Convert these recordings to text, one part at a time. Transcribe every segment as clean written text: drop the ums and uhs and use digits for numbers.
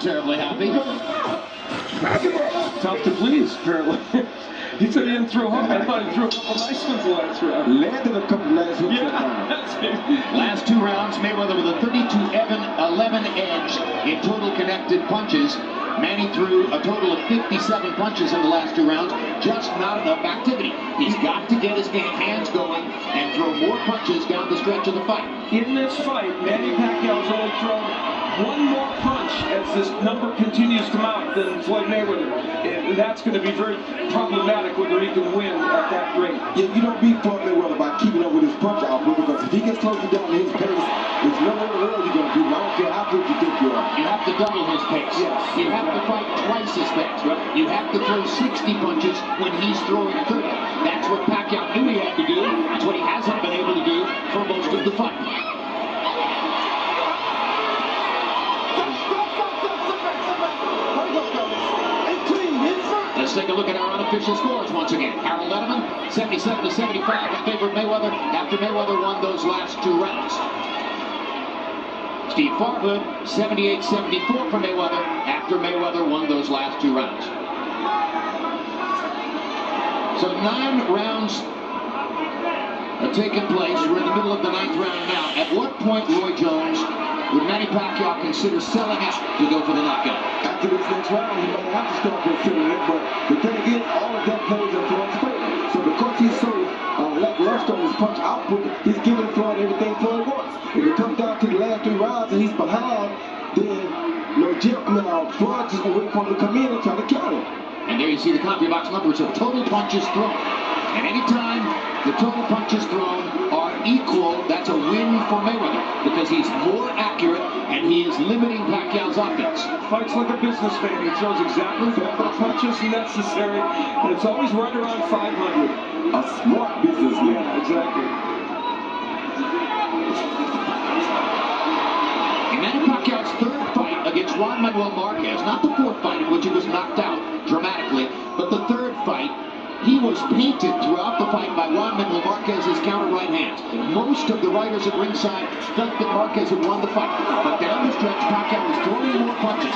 terribly happy. Tough to please, apparently. He said he didn't throw hard. I thought he threw a couple nice ones the last round. Landed a couple nice ones. Last 2 rounds, Mayweather with a 32-11 edge in total connected punches. Manny threw a total of 57 punches in the last 2 rounds. Just not enough activity. He's got to get his hands going and throw more punches down the stretch of the fight. In this fight, Manny Pacquiao's only thrown one more punch as this number continues to mount than Floyd Mayweather. And that's going to be very problematic whether he can win at that rate. Yeah, you don't beat Floyd Mayweather by keeping up with his punch output, because if he gets closer down to his pace, there's no way in the world you're going to beat him. I don't care how good you think you are. You have to double his pace. Yes. You have to fight twice as fast. Right. You have to throw 60 punches when he's throwing 30. That's what Pacquiao knew he had to do. That's what he hasn't been able to do for most of the fight. Let's take a look at our unofficial scores once again. Harold Letterman, 77-75 in favor of Mayweather after Mayweather won those last 2 rounds. Steve Farhood, 78-74 for Mayweather after Mayweather won those last 2 rounds. So 9 rounds have taken place. We're in the middle of the 9th round now. At what point, Roy Jones, would Manny Pacquiao consider selling out to go for the knockout? After this next round, he might have to start considering it, but the thing again, all of that plays into Floyd's favor. So because he's so lackluster on his punch output, he's giving Floyd everything Floyd wants. If it comes down to the last 3 rounds and he's behind, then Floyd just gonna wait for him to come in and try to counter him. And there you see the CompuBox numbers of total punches thrown. And anytime the total punches thrown are equal, that's a win for Mayweather, because he's more accurate and he is limiting Pacquiao's offense. Fights like a businessman. He throws exactly the punches necessary, and it's always right around 500. A smart businessman. Yeah, exactly. In Manny Pacquiao's 3rd fight against Juan Manuel Marquez, not the 4th fight in which he was knocked out dramatically, but the 3rd fight, he was painted throughout the fight by Juan Manuel Marquez's counter right hands. Most of the writers at ringside felt that Marquez had won the fight. But down the stretch, Pacquiao was throwing more punches,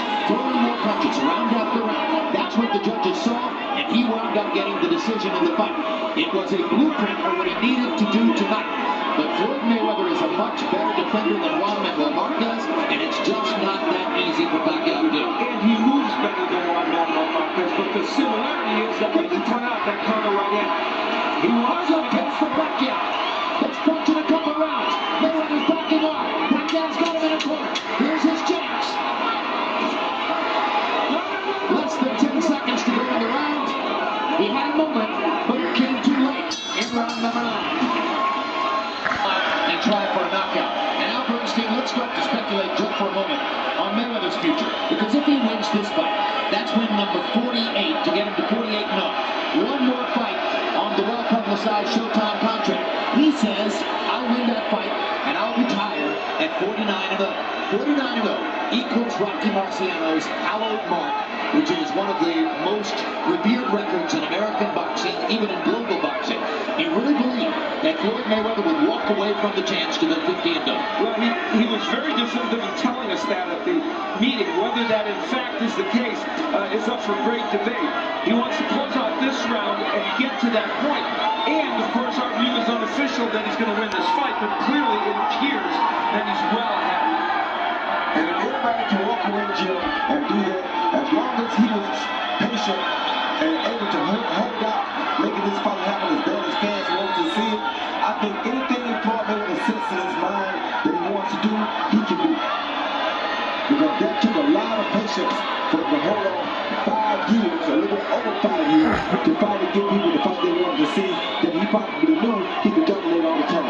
round after round. That's what the judges saw, and he wound up getting the decision in the fight. It was a blueprint for what he needed to do tonight. But Floyd Mayweather is a much better defender than Juan Manuel Marquez, and it's just not that easy for Pacquiao to do. And he moves better than Juan Manuel Marquez, but the similarity is that when he come out that counter right hand, he wants a pitch for Pacquiao. Let's punch in a couple rounds. Mayweather's backing off. Pacquiao's got him in a corner. Here's his chance. Less than 10 seconds to go in the round. He had a moment, but it came too late in round number 9. And try for a knockout. And now Bernstein, let's start to speculate just for a moment on Mayweather's future. Because if he wins this fight, that's win number 48 to get him to 48-0. One more fight on the well-publicized Showtime contract. He says, I'll win that fight and I'll retire at 49-0. 49-0 equals Rocky Marciano's hallowed mark, which is one of the most revered records in American boxing, even in global boxing. He really believed that Floyd Mayweather would walk away from the chance to go 50-0. Well, he was very definitive in telling us that at the meeting. Whether that in fact is the case is up for great debate. He wants to close out this round and get to that point. And, of course, our view is unofficial that he's going to win this fight, but clearly it appears that he's well ahead. And if everybody can walk away, Jim, and do that, as long as he was patient and able to hold out, making this fight happen as bad as fans want to see it, I think anything Floyd Mayweather sets in his mind that he wants to do, he can do. Because that took a lot of patience for him to hold on 5 years, a little bit over 5 years, to finally get people the fight they wanted to see, that he probably knew he could dominate all the time.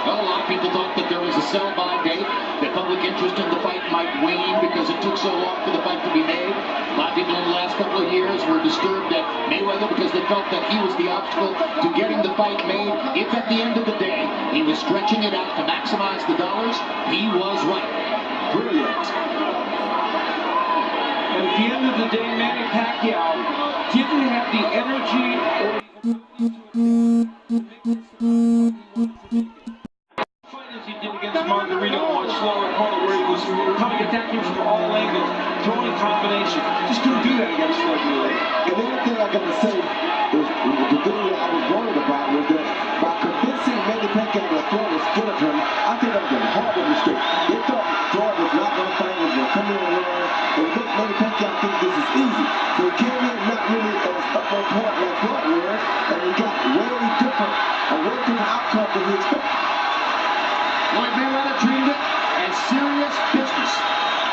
Well, a lot of people thought that there was a sell-by date, that public interest in the fight might wane because it took so long for the fight to be made. A lot of people in the last couple of years were disturbed at Mayweather because they felt that he was the obstacle to getting the fight made. If at the end of the day he was stretching it out to maximize the dollars, he was right. Brilliant. And at the end of the day, Manny Pacquiao didn't have the energy or fight as he did against Margarito, much slower corner where he was coming attacking from all angles, win against Floyd Mayweather. And the only thing I got to say is the thing that I was worried about was that by convincing Manny Pacquiao that Floyd was scared of him, I think that was a horrible mistake. They thought Floyd was not going to fight, was going to come in and run, and make Manny Pacquiao think this is easy. So he came in not really as up on point like Floyd was, and he got a way different outcome than he expected. Floyd Mayweather treated it as serious business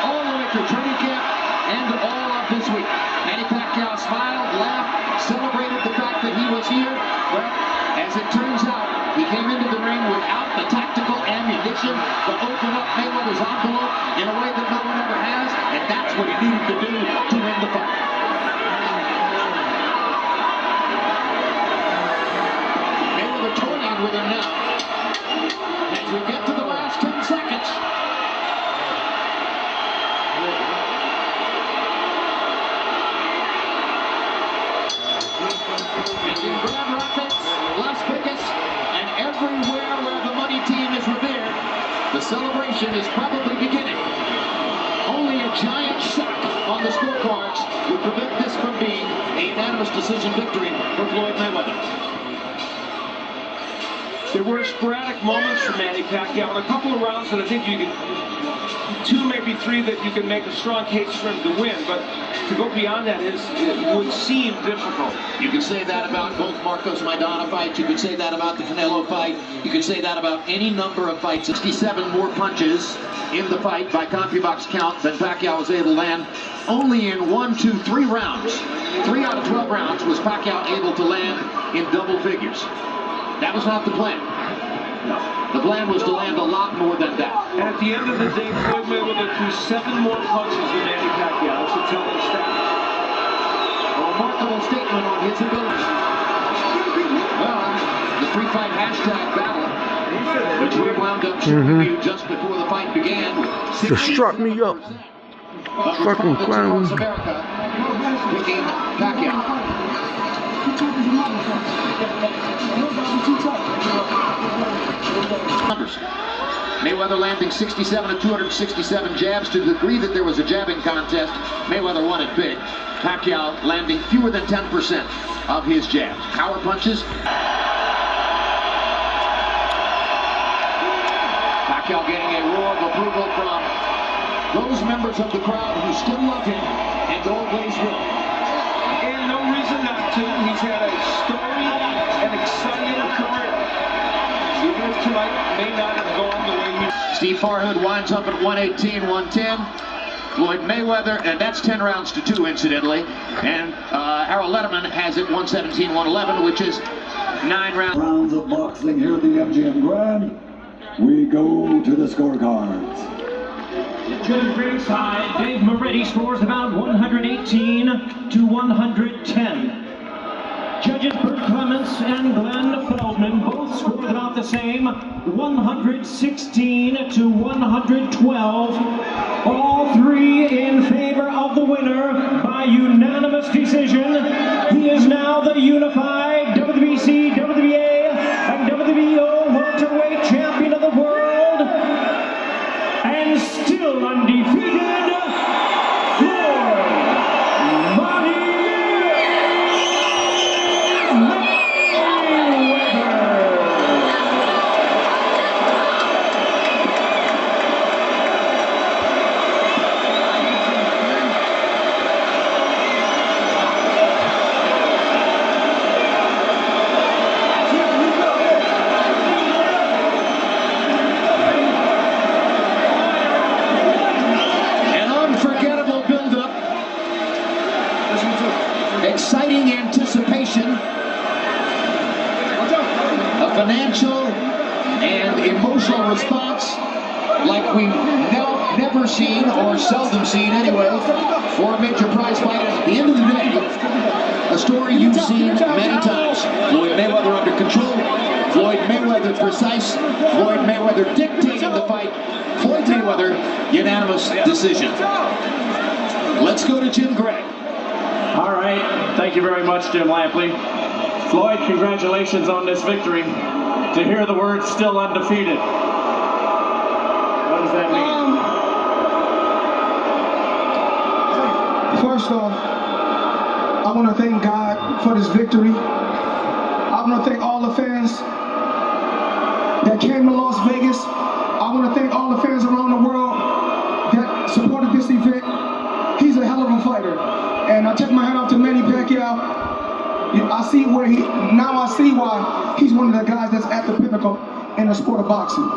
all the way through training camp and all of this week. Manny Pacquiao smiled, laughed, celebrated the fact that he was here. Well, as it turns out, he came into the ring without the tactical ammunition to open up Mayweather's envelope in a way that no one ever has, and that's what he needed to do to win the fight. Mayweather toying with him now. As we get to the last 10 seconds. And in Grand Rapids, Las Vegas, and everywhere where the money team is revered, the celebration is probably beginning. Only a giant shock on the scorecards would prevent this from being a unanimous decision victory for Floyd Mayweather. There were sporadic moments for Manny Pacquiao in a couple of rounds that I think you could, 2, maybe 3, that you can make a strong case for him to win, but to go beyond that it would seem difficult. You could say that about both Marcos Maidana fights. You could say that about the Canelo fight. You could say that about any number of fights. 67 more punches in the fight by CompuBox count than Pacquiao was able to land. Only in 1, 2, 3 rounds, 3 out of 12 rounds was Pacquiao able to land in double figures. That was not the plan. No. The plan was to land a lot more than that. And at the end of the day, Floyd Mayweather threw 7 more punches than Manny Pacquiao. That's a telling stat. A remarkable statement on his ability. Well, the 3-fight hashtag battle, which we wound up showing you just before the fight began. Just struck me up. Fucking clown. America picking Pacquiao. Mayweather landing 67 of 267 jabs. To the degree that there was a jabbing contest, Mayweather won it big. Pacquiao landing fewer than 10% of his jabs. Power punches. Pacquiao getting a roar of approval from those members of the crowd who still love him and always will. And no reason not to. He's had a storied and exciting career. Even if tonight may not have gone the way he... Steve Farhood winds up at 118, 110. Floyd Mayweather, and that's 10 rounds to 2, incidentally. And Harold Letterman has it 117, 111, which is 9 rounds. Rounds of boxing here at the MGM Grand. We go to the scorecards. Judge ringside, Dave Moretti scores about 118 to 110. Judges Bert Clements and Glenn Feldman both scored about the same, 116 to 112. All 3 in favor of the winner by unanimous decision. He is now the unified WBC, WBA, and WBO welterweight champion of the world, and still undefeated, Floyd Mayweather. Exciting anticipation, a financial and emotional response like we've never seen, or seldom seen anyway, for a major prize fight. At the end of the day, a story you've seen many times. Floyd Mayweather under control, Floyd Mayweather precise, Floyd Mayweather dictating the fight, Floyd Mayweather unanimous decision. Let's go to Jim Gray. All right, thank you very much, Jim Lampley. Floyd, congratulations on this victory. To hear the words "still undefeated," what does that mean? First off, I want to thank God for this victory. I want to thank all the fans that came to Las Vegas. I want to thank all the fans around the world that supported this event. He's a hell of a fighter. And I take my hat off to Manny Pacquiao. I see why he's one of the guys that's at the pinnacle in the sport of boxing.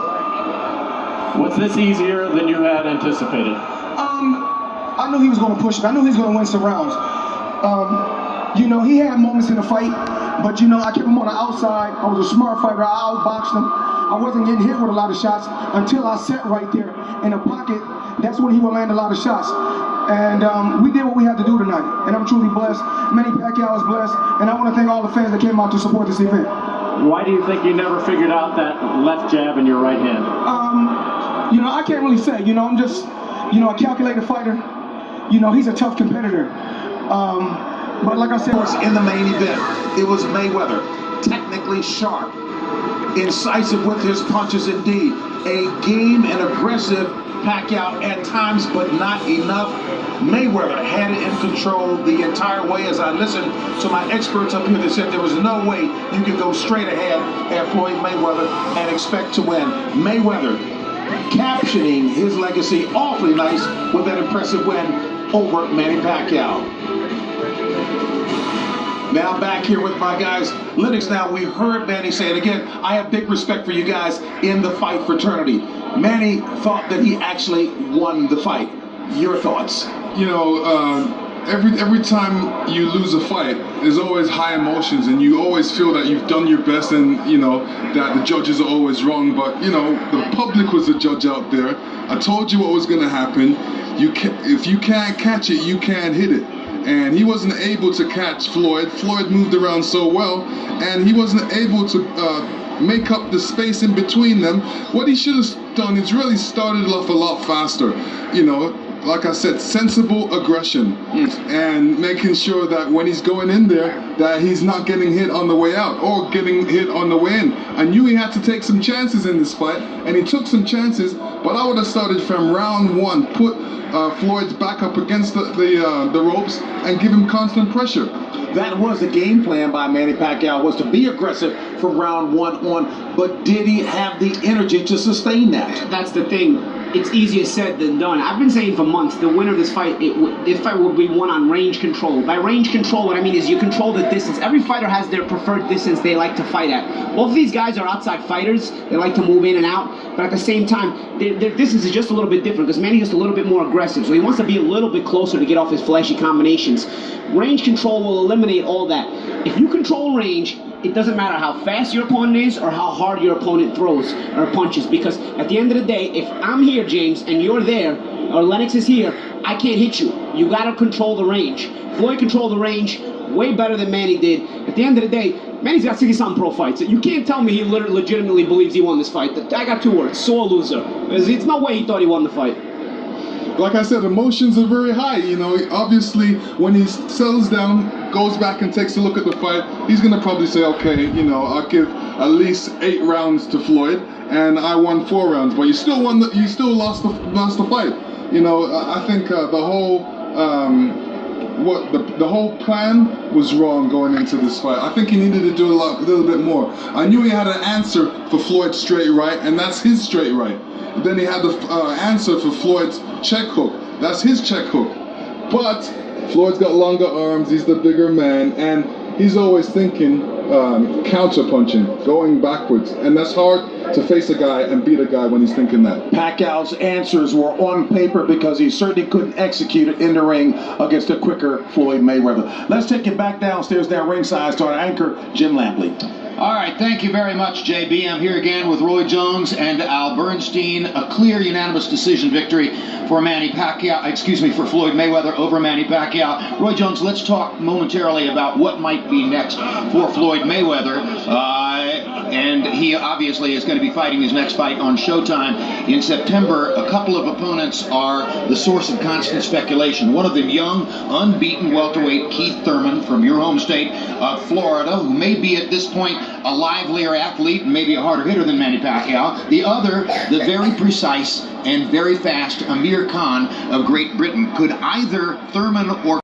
Was this easier than you had anticipated? I knew he was going to push it. I knew he was going to win some rounds. You know, he had moments in the fight, but you know, I kept him on the outside. I was a smart fighter. I outboxed him. I wasn't getting hit with a lot of shots until I sat right there in the pocket. That's when he would land a lot of shots. And we did what we had to do tonight. And I'm truly blessed. Manny Pacquiao is blessed. And I want to thank all the fans that came out to support this event. Why do you think you never figured out that left jab in your right hand? You know, I can't really say. You know, I'm just, you know, a calculated fighter. You know, he's a tough competitor. But like I said, In the main event, it was Mayweather, technically sharp, incisive with his punches indeed. A game and aggressive Pacquiao at times, but not enough. Mayweather had it in control the entire way. As I listened to my experts up here, they said there was no way you could go straight ahead at Floyd Mayweather and expect to win. Mayweather capturing his legacy awfully nice with that impressive win over Manny Pacquiao. Now I'm back here with my guys. Lennox, now we heard Manny say it again. I have big respect for you guys in the fight fraternity. Manny thought that he actually won the fight. Your thoughts? You know, every time you lose a fight, there's always high emotions, and you always feel that you've done your best, and you know that the judges are always wrong. But you know, the public was the judge out there. I told you what was going to happen. If you can't catch it, you can't hit it. And he wasn't able to catch Floyd. Floyd moved around so well, and he wasn't able to make up the space in between them. What he should have done is really started off a lot faster. You know, like I said, sensible aggression, and making sure that when he's going in there, that he's not getting hit on the way out or getting hit on the way in. I knew he had to take some chances in this fight, and he took some chances, but I would have started from round one, put Floyd's back up against the ropes and give him constant pressure. That was the game plan by Manny Pacquiao, was to be aggressive from round one on, but did he have the energy to sustain that? That's the thing. It's easier said than done. I've been saying for months, the winner of this fight, this fight will be won on range control. By range control, what I mean is you control the distance. Every fighter has their preferred distance they like to fight at. Both of these guys are outside fighters. They like to move in and out, but at the same time, their distance is just a little bit different because Manny's just a little bit more aggressive, so he wants to be a little bit closer to get off his flashy combinations. Range control will eliminate all that. If you control range, it doesn't matter how fast your opponent is or how hard your opponent throws or punches, because at the end of the day, if I'm here, James, and you're there, or Lennox is here, I can't hit you. You gotta control the range. Floyd controlled the range way better than Manny did. At the end of the day, Manny's got 60-something pro fights. You can't tell me he legitimately believes he won this fight. I got two words: sore loser. It's no way he thought he won the fight. Like I said, emotions are very high. You know, obviously, when he settles down, goes back and takes a look at the fight, he's gonna probably say, okay, you know, I'll give at least 8 rounds to Floyd, and I won 4 rounds, but you still lost the fight. You know, I think the whole the whole plan was wrong going into this fight. I think he needed to do a little bit more. I knew he had an answer for Floyd's straight right, and that's his straight right. Then he had the answer for Floyd's check hook. That's his check hook. But Floyd's got longer arms, he's the bigger man, and he's always thinking counter punching, going backwards. And that's hard to face a guy and beat a guy when he's thinking that. Pacquiao's answers were on paper because he certainly couldn't execute it in the ring against a quicker Floyd Mayweather. Let's take it back downstairs down ringside to our anchor, Jim Lampley. All right, thank you very much, JB. I'm here again with Roy Jones and Al Bernstein. A clear, unanimous decision victory for for Floyd Mayweather over Manny Pacquiao. Roy Jones, let's talk momentarily about what might be next for Floyd Mayweather. And he obviously is going to be fighting his next fight on Showtime in September. A couple of opponents are the source of constant speculation. One of them, young, unbeaten welterweight Keith Thurman from your home state of Florida, who may be at this point a livelier athlete and maybe a harder hitter than Manny Pacquiao. The other, the very precise and very fast Amir Khan of Great Britain. Could either Thurman or